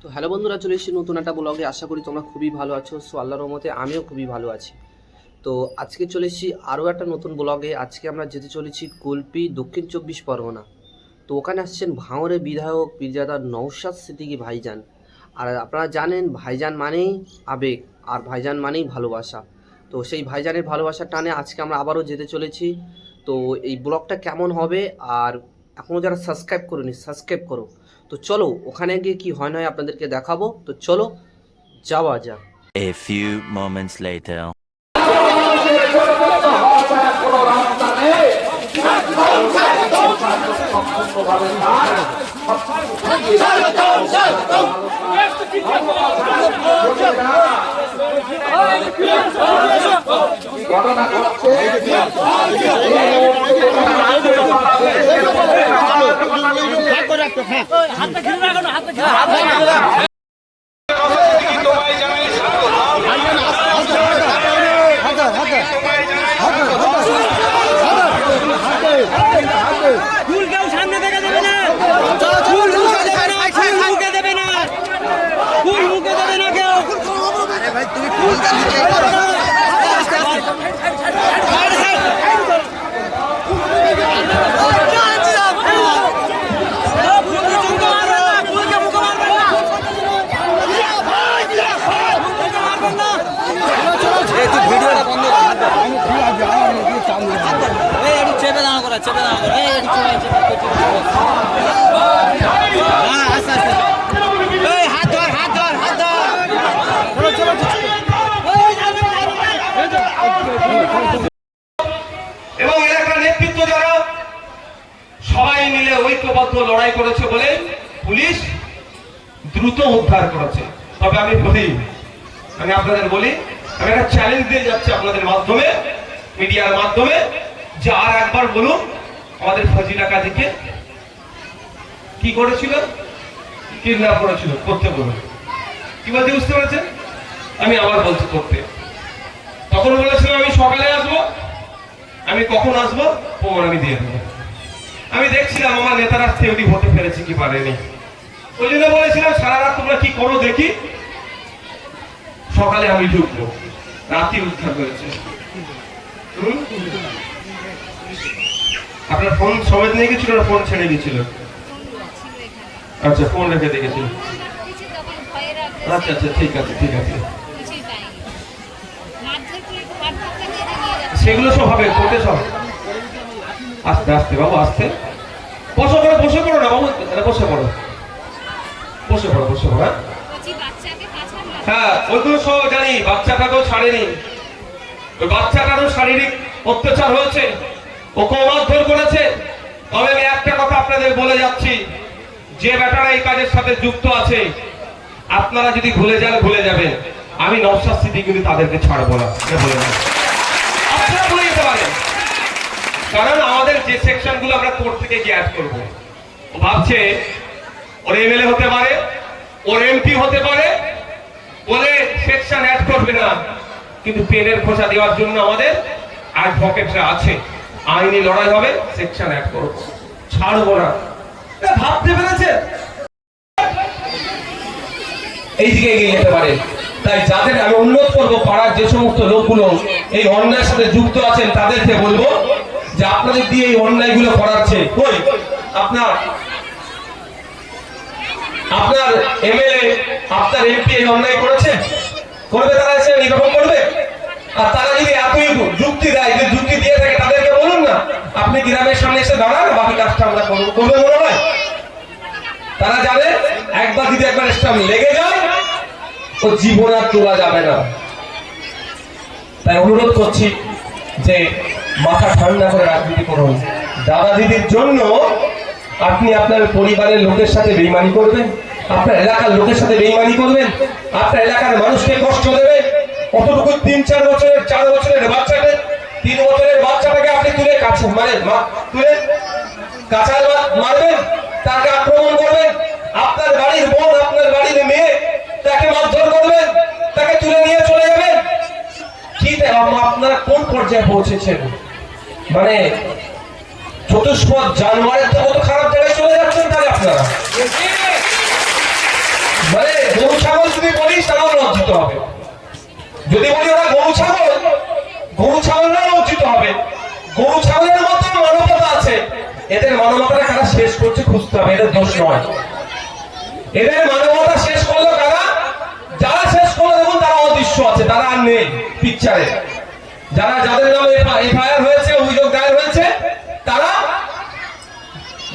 তো হ্যালো বন্ধুরা, চলে এসেছি নতুন একটা ব্লগে। আশা করি তোমরা খুবই ভালো আছো। সো আল্লাহর রহমতে আমিও খুবই ভালো আছি। তো আজকে চলে এসেছি আরও একটা নতুন ব্লগে। আজকে আমরা যেতে চলেছি কুলপি, দক্ষিণ 24 পরগনা। তো ওখানে আসছেন ভাঙড়ের বিধায়ক পীরজাদা নওশাদ সিদ্দিকী ভাইজান। আর আপনারা জানেন ভাইজান মানেই আবেগ, আর ভাইজান মানেই ভালোবাসা। তো সেই ভাইজানের ভালোবাসার টানে আজকে আমরা আবারও যেতে চলেছি। তো এই ব্লগটা কেমন হবে, আর এখনও যারা সাবস্ক্রাইব করোনি সাবস্ক্রাইব করো। তো চলো ওখানে গিয়ে কি হয় নয় আপনাদেরকে দেখাবো। তো চলো যাওয়া যাক। A few moments later. এবং এলাকার নেতৃত্ব যারা সবাই মিলে ঐক্যবদ্ধ লড়াই করেছে বলে পুলিশ দ্রুত উদ্ধার করেছে। তবে আমি আপনাদের বলি, আমি একটা চ্যালেঞ্জ দিয়ে যাচ্ছি আপনাদের মাধ্যমে, মিডিয়ার মাধ্যমে, যে আর একবার বলুন আমাদের ফজিলা কাজীকে কি করেছিল, কিডন্যাপ করেছিল, করতে বলুন। কি বলতে বুঝতে পেরেছেন? আমি আবার বলছি করতে। তখন বলেছিলাম আমি সকালে আসবো, আমি কখন আসবো প্রমাণ আমি দিয়ে দেবো। আমি দেখছিলাম আমার নেতারা থেউরি হতে পেরেছে কি পারেনি, ওই জন্য বলেছিলাম সারা রাত তোমরা কি করো দেখি, সকালে আমি ঢুকবো। রাতি উদ্ধার করেছে। আপনার ফোন সমেত নিয়ে গেছিল না ফোন ছেড়ে গেছিল? আচ্ছা, ফোন রেখে দেখেছিল। আচ্ছা আচ্ছা, ঠিক আছে ঠিক আছে, সেগুলো সব হবে, কোর্টে সব। আস্তে আস্তে বাবু, আস্তে। বসে পড়ো, বসে পড়ো না বাবু, বসে পড়ো, বসে পড়ো, বসে পড়ো। হ্যাঁ, ওইগুলো সব জানি। বাচ্চাটাকেও ছাড়েনি, ওই বাচ্চাটারও শারীরিক অত্যাচার হয়েছে, ওকে মারধর করেছে। তবে আমি একটা কথা আপনাদের বলে যাচ্ছি, যে ব্যাটারা এই কাজের সাথে যুক্ত আছে আপনারা যদি ভুলে যান ভুলে যাবেন, আমি নওশাদ সিদ্দিকী কিন্তু তাদেরকে ছাড়বো না, বলে না। আপনারা ভুলে যেতে পারেন, কারণ আমাদের যে সেকশন গুলো আমরা কোর্ট থেকে গিয়ে অ্যাড করবো, ও ভাবছে ওর এমএলএ হতে পারে, ওর এমপি হতে পারে বলে সেকশন অ্যাড করবে না, কিন্তু পেনের খোঁচা দেওয়ার জন্য আমাদের অ্যাডভোকেটরা আছে। আইনি লড়াই হবে, সেকশন অ্যাড করবো, ছাড়বো না। ভাবতে পেরেছে এই দিকে এগিয়ে যেতে পারে। তাই যাদের আমি অনুরোধ করবো, পাড়ার যে সমস্ত লোকগুলো এই অন্যায়ের সাথে যুক্ত আছেন তাদেরকে বলবো যে আপনাদের দিয়ে এই অন্যায়গুলো করাচ্ছে, কই আপনার এমএলএ, আপনার এমপি এই অন্যায় করেছে, করবে তারা এসে এরকম করবে? আর তারা যদি এতই যুক্তি দেয়, যে যুক্তি দিয়ে থাকে তাদেরকে বলুন না আপনি গ্রামের সামনে এসে দাঁড়ান, বাকি কাজটা আমরা করবো, করবে মনে হয়? তারা জানে একবার যদি একবার স্টাম্প লেগে যায় ও জীবন আর তোলা যাবে না। তাই অনুরোধ করছি যে মাথা ঠান্ডা করে রাজনীতি করুন। দাদা দিদির জন্য আপনি আপনার পরিবারের লোকের সাথে বেইমানি করবেন, আপনার এলাকার লোকের সাথে বেইমানি করবেন, আপনার এলাকার মানুষকে কষ্ট দেবেন। কতটুকু 3-4 বছরের 4 বছরের বাচ্চাকে, 3 বছরের বাচ্চাটাকে আপনি তুলে কাছে তুলে কাঁচাল মারবেন, তাকে আক্রমণ করবেন। আপনার বাড়ির বোন, আপনার বাড়ির মেয়ে, তাকে মারধর করবেন, তাকে তুলে নিয়ে চলে যাবেন। কি আপনারা কোন পর্যায়ে পৌঁছেছেন? মানে চতুষ্পদ জানোয়ারের তো কত খারাপ জায়গায় চলে যাচ্ছেন তাহলে আপনারা। মানে যদি বলি তারাও লজ্জিত হবে। যদি বলি ওরা গরু ছাগলরা লজ্জিত হবে। গরু ছাগলের মতো মানবতা আছে, এদের মানবতাটা কারা শেষ করছে খুঁজতে হবে, এদের দোষ নয়। এদের মানবতা শেষ করলো কারা? যারা শেষ করলো দেখুন তারা অদৃশ্য আছে, তারা আর নেই পিকচারে। যাদের নামে এফআইআর হয়েছে, অভিযোগ দায়ের হয়েছে, তারা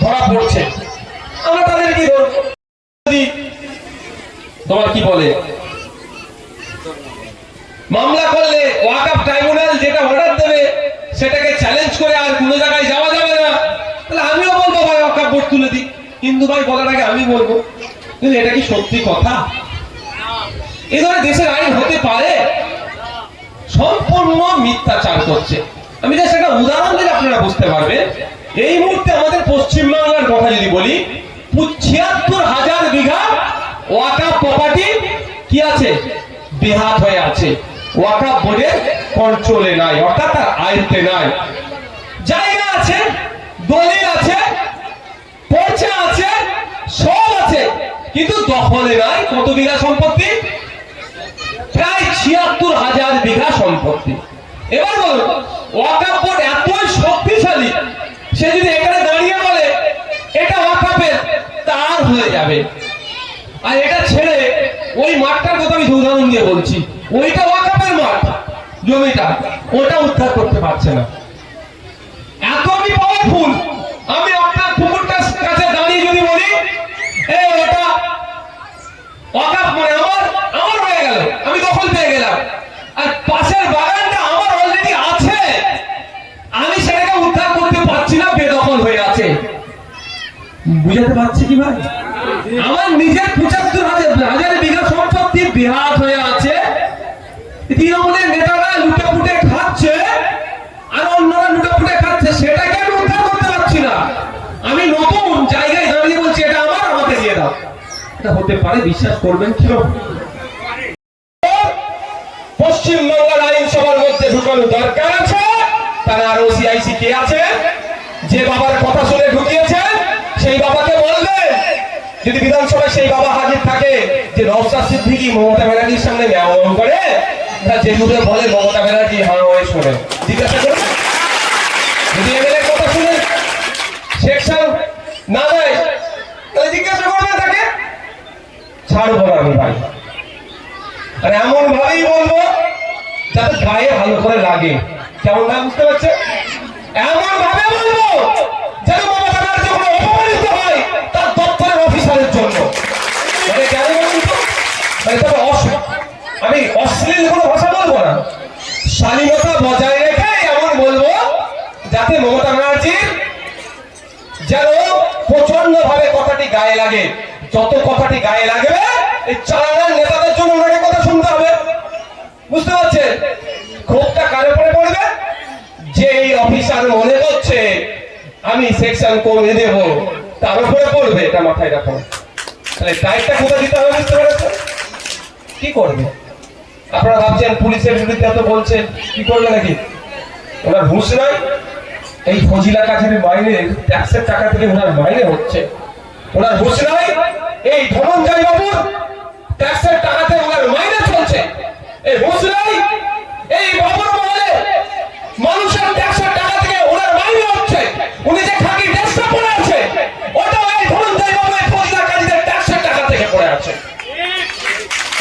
ধরা পড়ছে। আমরা তাদের কি ধরব? তোমার কি বলে মামলা করলে ওয়াকফ ট্রাইব্যুনাল যেটা অর্ডার দেবে সেটাকে চ্যালেঞ্জ করে আর কোনো জায়গায় যাওয়া যাবে না, তাহলে আমিও বলবো ভাই ওয়াকফ বোর্ড তুলে দিই। হিন্দু ভাই বলার আগে আমি বলবো, কিন্তু এটা কি সত্যি কথা? এ ধরনের দেশের আইন হতে পারে? সম্পূর্ণ মিথ্যাচার করছে। আমি জাস্ট একটা উদাহরণ দিলে আপনারা বুঝতে পারবেন। এই মুহূর্তে আমাদের পশ্চিমবাংলার কথা যদি বলি, ৭৬,০০০ বিঘা ওয়াকফ প্রপার্টি কি আছে? বেহাত হয়ে আছে, ওয়াকফ বোর্ডের কন্ট্রোলে নাই, অর্থাৎ তার আয়ত্তে নাই। জায়গা আছে, দলিল আছে, পর্চা আছে, সব আছে, কিন্তু দখলে নাই। কত বিঘা সম্পত্তি? প্রায় ৭৬,০০০ বিঘা সম্পত্তি। এবার বলুন, ওয়াকফ বোর্ড এতই শক্তিশালী, সে যদি এখানে দাঁড়িয়ে বলে এটা ওয়াকফের, তার হয়ে যাবে। আর এটা ছেড়ে ওই মাঠটার কথা আমি উদাহরণ দিয়ে বলছি, ওইটা ওয়াকফের মাঠ, জমিটা, ওটা উদ্ধার করতে পারছে না। এত আমি পাওয়ারফুল, আমি আপনার পুকুরটার কাছে দাঁড়িয়ে যদি বলি ওটা ওয়াকফ মানে আমার হয়ে গেল, আমি দখল পেয়ে গেলাম, আর পাশের বাগানটা আমার অলরেডি আছে, আমি সেটাকে উদ্ধার করতে পারছি না, বেদখল হয়ে আছে। বুঝাতে পারছি কি ভাই? আমার নিজের ৭৫,০০০ বিঘা সম্পত্তি বেহাত হয়ে আছে, তৃণমূলের নেতারা লুটেপুটে খাচ্ছে আর অন্যরা লুটেপুটে খাচ্ছে, সেটাকে আমি উদ্ধার করতে পারছি না। আমি নতুন জায়গায় দাঁড়িয়ে বলছি এটা আমার, আমাকে দিয়ে দাও। এটা হতে পারে? বিশ্বাস করবেন কি? পশ্চিমবঙ্গের আইনসভার মধ্যে ঢুকানো দরকার আছে। তারা আর ওসিআইসি কে আছে? যে বাবার কথা শুনে ঢুকিয়েছে সেই বাবাকে বলবেন। যদি বিধানসভায় সেই বাবা হাজির থাকে যে নওশাদ সিদ্দিকী মমতা ব্যানার্জির সামনে ম্যাওয়াম করে, যে দূরে বলে মমতা ব্যানার্জি হ্যাঁ ওই শোনে, জিজ্ঞাসা করুন। যদি এমএলএ কথা শুনে সেকশন না দেয়, তাহলে জিজ্ঞাসা করবেন তাকে। ছাড়বো না আমি ভাই, আর এমন ভাবেই বলবো যাতে গায়ে ভালো করে লাগে। কেমন ভাবে বুঝতে পারছেন? এমন ভাবে বলবো যেন মমতা ব্যানার্জি যখন অপমানিত হয় তার দপ্তরের অফিসারের জন্য। মানে কেন বলুন তো? মানে তবে আমি অশ্লীল কোনো ভাষা বলবো না, শালীনতা বজায় রেখে এমন বলবো যাতে মমতা ব্যানার্জির যেন প্রচন্ড ভাবে কথাটি গায়ে লাগে। যত কথাটি গায়ে লাগবে এই চালানোর নেতাদের জন্য ওনাকে কথা শুনতে হবে। বুঝতে পারছেন? ক্ষোভটা কার উপরে পড়বে? যে এই অফিসার মনে করছে আমি সেকশন করে দেব, তার উপরে পড়বে। এটা মাথায় রাখুন। তাহলে দায়িত্বটা কোথায় দিতে হবে? বুঝতে পেরেছেন? কি করবে? আপনারা ভাবছেন পুলিশের বিরুদ্ধে এত বলছেন, কি করবে নাকি? ওনার ঘুষ নাই, এই ফজিলা কাছের মাইনে, ট্যাক্সের টাকা থেকে ওনার মাইনে হচ্ছে। ওনার ঘুষ নাই, এই ধনঞ্জয় বাবুর ট্যাক্সের টাকাতে ওনার মাইনে চলছে। এই ঘুষ নাই, এই বাবুর বলে মানুষের ট্যাক্সের টাকা থেকে ওনার মাইনে হচ্ছে। উনি যে খাকি ড্রেসটা পরে আছে, ওটাও এই ধনঞ্জয় বাবু এই ফজিলা কাজীদের ট্যাক্সের টাকা থেকে পরে আছে।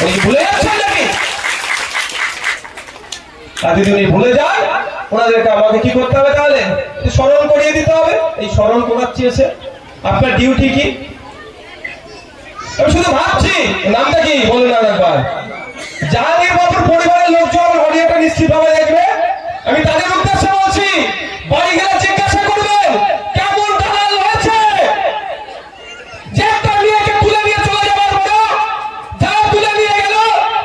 উনি ভুলে যাচ্ছেন নাকি? আর যদি উনি ভুলে যায়, ওনাদেরকে আমাকে কি করতে হবে? তাহলে স্মরণ করিয়ে দিতে হবে। এই স্মরণ করার চেয়েছে আপনার ডিউটি কি? আমি শুধু ভাবছি নামটা কি বলুন না একবার। জাহাঙ্গীর বাবুর পরিবারের লোকজন হরিয়াটা নিশ্চিতভাবে দেখবে। আমি তাদের উদ্দেশ্যে বলছি, বাড়ি গেলে জিজ্ঞাসা করবেন কেমন দালাল হয়েছে। যে একটা মেয়েকে তুলে নিয়ে চলে যাবার পর যারা তুলে নিয়ে গেল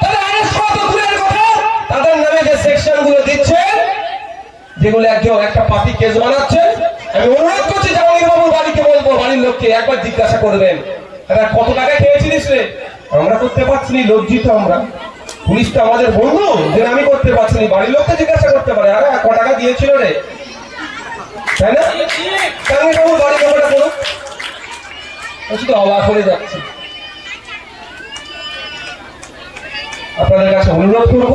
তাদের আরেস্ট করা তো দূরের কথা, তাদের নামে যে সেকশন গুলো দিচ্ছে, যেগুলো একজন একটা পার্টি কেস বানাচ্ছে, আমি অনুরোধ করছি জাহাঙ্গীর বাবুর বাড়িকে বলবো, বাড়ির লোককে একবার জিজ্ঞাসা করবেন কত টাকা খেয়েছিলিস রে? আমরা করতে পারছি না, লজ্জিত আমরা। পুলিশ তো আমাদের বন্ধু, যে আমি করতে পারছি না, বাড়ির লোককে জিজ্ঞাসা করতে পারে আরে ক টাকা দিয়েছিল রে, তাই না? জাহাঙ্গীর বাবুর বাড়ি খবরটা করুন। শুধু অবাক হয়ে যাচ্ছে। আপনাদের কাছে অনুরোধ করব,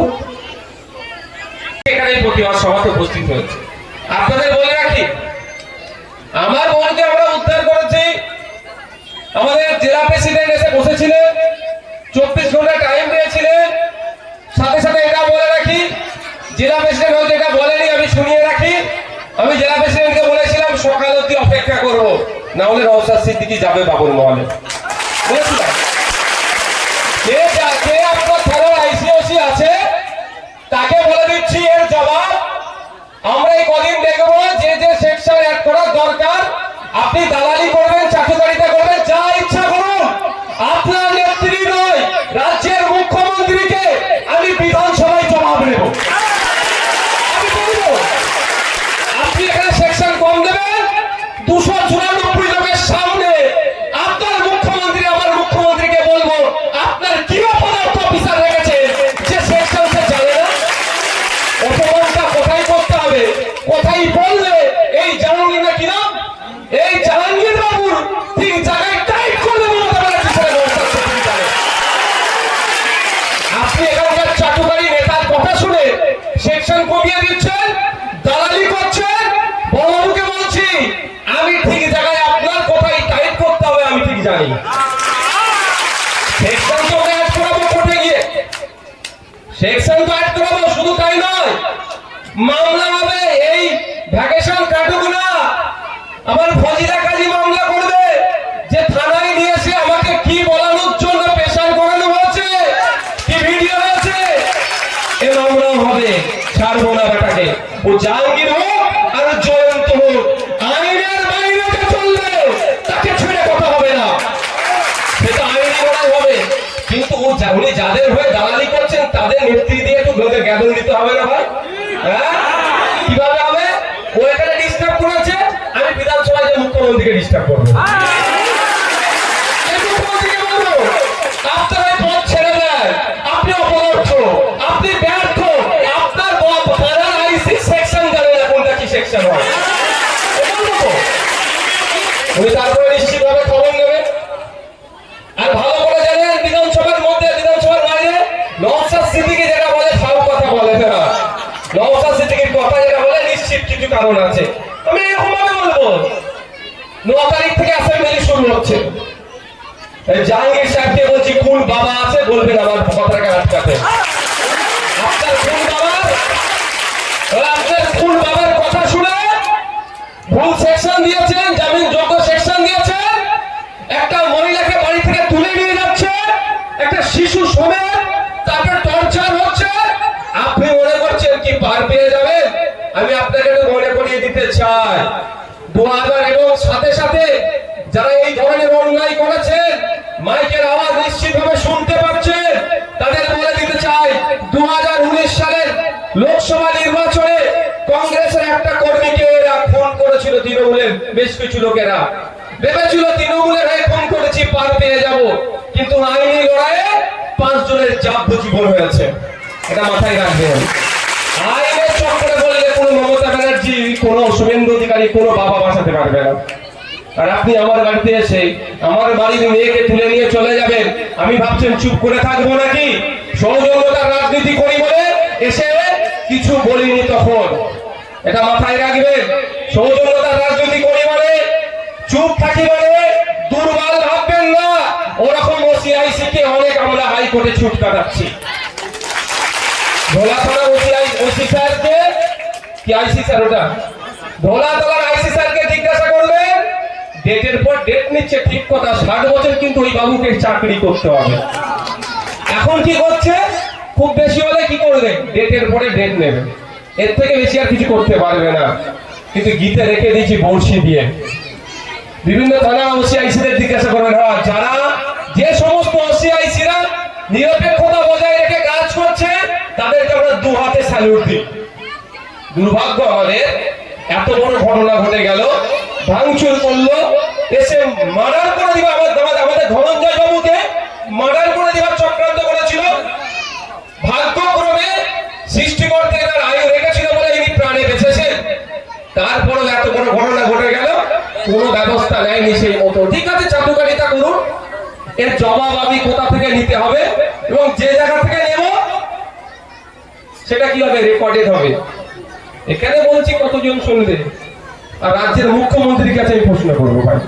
এখানে প্রতিবাদ সভাতে উপস্থিত হয়েছে। আপনাদের বলে রাখি, আমার বোনকে আমরা উদ্ধার করেছি। আমাদের জেলা প্রেসিডেন্ট এসে বসেছিলেন, 24 ঘন্টা টাইম দিয়েছিলেন। সাথে সাথে এটা বলে রাখি, জেলা প্রেসিডেন্ট হয়তো এটা বলেনি, আমি শুনিয়ে রাখি। আমি জেলা প্রেসিডেন্টকে বলেছিলাম সকাল অবধি অপেক্ষা করব, না হলে নওশাদ সিদ্দিকী যাবে বাবুর মহলে, বলেছিলাম। কে আপনার থানার আইসিওসি আছে তাকে বলে দিচ্ছি এর জবাব। আমরা এই কদিন দেখবো যে যে সেকশন অ্যাড করার দরকার, আপনি দালালি করবেন, চাটুকারিতা করবেন, যা ইচ্ছা করুন। আপনার নেত্রী নয়, রাজ্যের মুখ্যমন্ত্রীকে আমি বিধানসভায় জবাব নেব। আমি বলবো আপনি এখানে সেকশন কম দেবেন, 294 লোকের সামনে আপনার মুখ্যমন্ত্রী আমার মুখ্যমন্ত্রীকে বলবো আপনার কি অপদার্থ অফিসার রেখেছে যে সেকশন সে জানে না। অপমানটা কোথায় করতে হবে, কোথায় বললে এই জাহাঙ্গীর না কিনা, এই জাহাঙ্গীর বাবুর ঠিক জায়গায় টাইট করলে মমতা ব্যানার্জি ছেড়ে নওশাদ সিদ্দিকী জানে। আপনি এখানকার চাটুকারি নেতার কথা শুনে সেকশন কমিয়ে দিচ্ছেন, দালালি করছেন। বড়বাবুকে বলছি আমি ঠিক জায়গায় আপনার কোথায় টাইট করতে হবে আমি ঠিক জানি। সেকশন তো অ্যাড করাবো কোর্টে গিয়ে, সেকশন তো অ্যাড করাবো, শুধু তাই নয় মামলা হবে। এই ভ্যাকেশন কাটুক না, আমার ফজিলা কাজী মামলা করবে যে থানায় নিয়ে এসে আমাকে কি বলানোর জন্য পেশার করানো হয়েছে, কি ভিডিও হয়েছে, এ মামলাও হবে। ছাড়বো না বেটাকে, ও জাহাঙ্গীর হোক আর জয়ন্ত হোক, আইনের বাইরে যে চলবে তাকে ছেড়ে কথা হবে না, সেটা আইনি লড়াই হবে। কিন্তু উনি যাদের হয়ে দালালি করছেন তাদের নেত্রী দিয়ে একটু গ্রহের জ্ঞাপন দিতে হবে না ভাই? হ্যাঁ, কিভাবে হবে? ও এখানে ডিস্টার্ব করেছে, আমি বিধানসভায় যে মুখ্যমন্ত্রীকে ডিস্টার্ব করবো। মুখ্যমন্ত্রীকে বলবো আপনার এই পদ ছেড়ে দেন, আপনি অপদার্থ, আপনি ব্যর্থ, আপনার থানার আইসি সেকশন জানেন না কোনটা কি সেকশন হয়। উনি তারপরে নিশ্চিতভাবে খবর নেবেন। আর ভালো করে জানেন বিধানসভার মধ্যে বিধানসভার বাইরে নওশাদ সিদ্দিকী যেটা বলে সব কথা বলে না। নওশাদ সিদ্দিকীর কথা যেটা বলে নিশ্চিত কিছু কারণ আছে। আমি এরকম ভাবে বলবো, 9 তারিখ থেকে অ্যাসেম্বলি শুরু হচ্ছে। জাহাঙ্গীর সাহেবকে বলছি কোন বাবা আছে বলবেন আমার কথাটাকে আটকাতে। আপনার কোন বাবার কথা শুনে ভুল সেকশন দিয়েছেন, জামিন যোগ্য সেকশন দিয়েছেন, একটা মহিলাকে বাড়ি থেকে তুলে নিয়ে যাচ্ছে, একটা শিশু সমেত তারপর টর্চার হচ্ছে। আপনি মনে করছেন কি পার পেয়ে যাবেন? আমি আপনাকে মনে করিয়ে দিতে চাই 2000 এবং সাথে সাথে যারা এই ধরনের অন্যায় করেছেন মাইকের আওয়াজ নিশ্চিতভাবে শুনতে পাচ্ছেন, তাদের বলে দিতে চাই 2019 সালের লোকসভা নির্বাচনে কংগ্রেসের একটা কর্মীকে এরা ফোন করেছিল, তৃণমূলের বেশ কিছু লোকেরা ভেবেছিল তৃণমূলের হয়ে ফোন করেছি পার পেয়ে যাব, কিন্তু আইনি লড়াইয়ে 5 জনের যাবজ্জীবন হয়েছে। এটা মাথায় রাখবেন। আইনের চক্করে বললে কোনো মমতা ব্যানার্জি, কোনো শুভেন্দু অধিকারী, কোনো বাবা বাঁচাতে পারবে না। আর আপনি আমার বাড়িতে এসে আমার বাড়ির মেয়েকে তুলে নিয়ে চলে যাবেন, আমি ভাবছেন চুপ করে থাকবো নাকি? সৌজন্যতার রাজনীতি করি বলে এসে কিছু বলিনি তখন, এটা মাথায় রাখবেন। সৌজন্যতার রাজনীতি করি বলে চুপ থাকি বলে দুর্বল ভাববেন না। ওরকম ওসিআইসি কে অনেক আমরা হাইকোর্টে ছুট কাটাচ্ছি। ভোলা থানার ওসি স্যারকে কি আইসি স্যার, ওটা ভোলা থানার আইসি স্যারকে জিজ্ঞাসা করবেন, ডেটের পর ডেট নিচ্ছে ঠিক কথা, 60 বছর কিন্তু ওই বাবুকে চাকরি করতে হবে। এখন কি করছে? খুব বেশি হলে কি করবে? ডেটের পরে ডেট নেবে, এর থেকে বেশি আর কিছু করতে পারবে না। কিন্তু গীতে রেখে দিয়েছি বড়শি দিয়ে। বিভিন্ন থানা ওসিআইসিদের জিজ্ঞাসা করবেন, হ্যাঁ যারা যে সমস্ত ওসিআইসিরা নিরপেক্ষতা বজায় রেখে কাজ করছে তাদেরকে আমরা 2 হাতে স্যালুট দিই। দুর্ভাগ্য আমাদের, এত বড় ঘটনা ঘটে গেল, ভাঙচুর করলো, এসে মার্ডার করে দিবা, আমাদের ধনঞ্জয় বাবুকে মার্ডার করে দিবার চক্রান্ত করেছিল। ভাগ্যক্রমে সৃষ্টিকর্তা তার আয়ু রেখেছিল বলে ইনি প্রাণে বেঁচেছেন। তারপরে এত বড় ঘটনা ঘটে গেল, কোনো ব্যবস্থা নেয়নি সেই মতো। ঠিক আছে, চাটুকারিতা করুন, এর জবাব আমি কোথা থেকে নিতে হবে এবং যে জায়গা থেকে নেব সেটা কি হবে? রেকর্ডেড হবে। এখানে বলছি কতজন শুনবে? আর রাজ্যের মুখ্যমন্ত্রীর কাছে আমি প্রশ্ন করবো ভাই,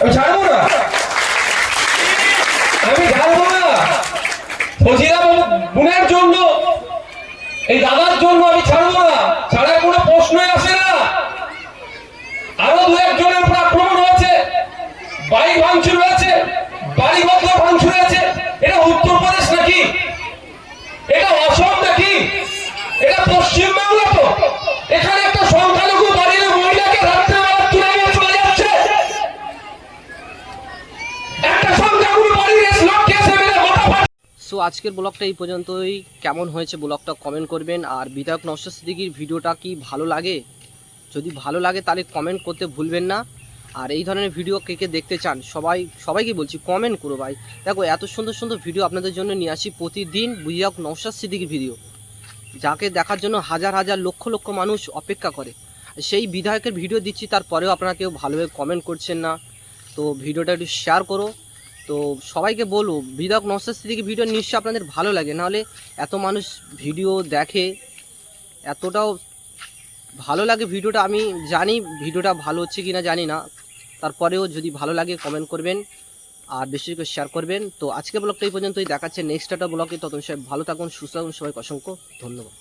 আমি ছাড়বো না, আমি ছাড়বো না। ফজিলা বোনের জন্য, এই দাদার জন্য আমি ছাড়বো না, ছাড়ার কোনো প্রশ্নই আসে না। আরো দু একজনের উপর আক্রমণ হয়েছে, বাড়ি ভাঙচুর হয়েছে, বাড়ি বন্ধ ভাঙচুর হয়েছে। এটা উত্তরপ্রদেশ নাকি? এটা অসম নাকি? এটা পশ্চিমবাংলা তো। এখানে একটা সংখ্যালঘু বাড়ির মহিলাকে রাত্রেবেলা তুলে নিয়ে চলে যাচ্ছে। একটা সংখ্যালঘু বাড়ির লোককে এসে মেরে মাথা ফাটিয়ে। সো আজকের ব্লগটা এই পর্যন্তই। কেমন হয়েছে ব্লগটা কমেন্ট করবেন। আর বিধায়ক নওশাদ সিদ্দিকীর ভিডিওটা কি ভালো লাগে? যদি ভালো লাগে তাহলে কমেন্ট করতে ভুলবেন না। আর এই ধরনের ভিডিও কে কে দেখতে চান সবাইকে বলছি কমেন্ট করো ভাই। দেখো এত সুন্দর সুন্দর ভিডিও আপনাদের জন্য নিয়ে আসি প্রতিদিন। বিধায়ক নওশাদ সিদ্দিকীর ভিডিও, যাকে দেখার জন্য হাজার হাজার লক্ষ লক্ষ মানুষ অপেক্ষা করে, সেই বিধায়কের ভিডিও দিচ্ছি, তারপরেও আপনারা কেউ ভালোভাবে কমেন্ট করছেন না। তো ভিডিওটা একটু শেয়ার করো। তো সবাইকে বলবো বিধায়ক নওশাদ সিদ্দিকীর ভিডিও নিশ্চয়ই আপনাদের ভালো লাগে, নাহলে এত মানুষ ভিডিও দেখে, এতটাও ভালো লাগে ভিডিওটা। আমি জানি ভিডিওটা ভালো হচ্ছে কিনা জানি না, তারপরেও যদি ভালো লাগে কমেন্ট করবেন আর বেশি করে শেয়ার করবেন। তো আজকে ব্লগটা এই পর্যন্তই, দেখাচ্ছে নেক্সট একটা ব্লগে। ততক্ষণ সবাই ভালো থাকুন, সুস্থ থাকুন, সবাইকে অসংখ্য ধন্যবাদ।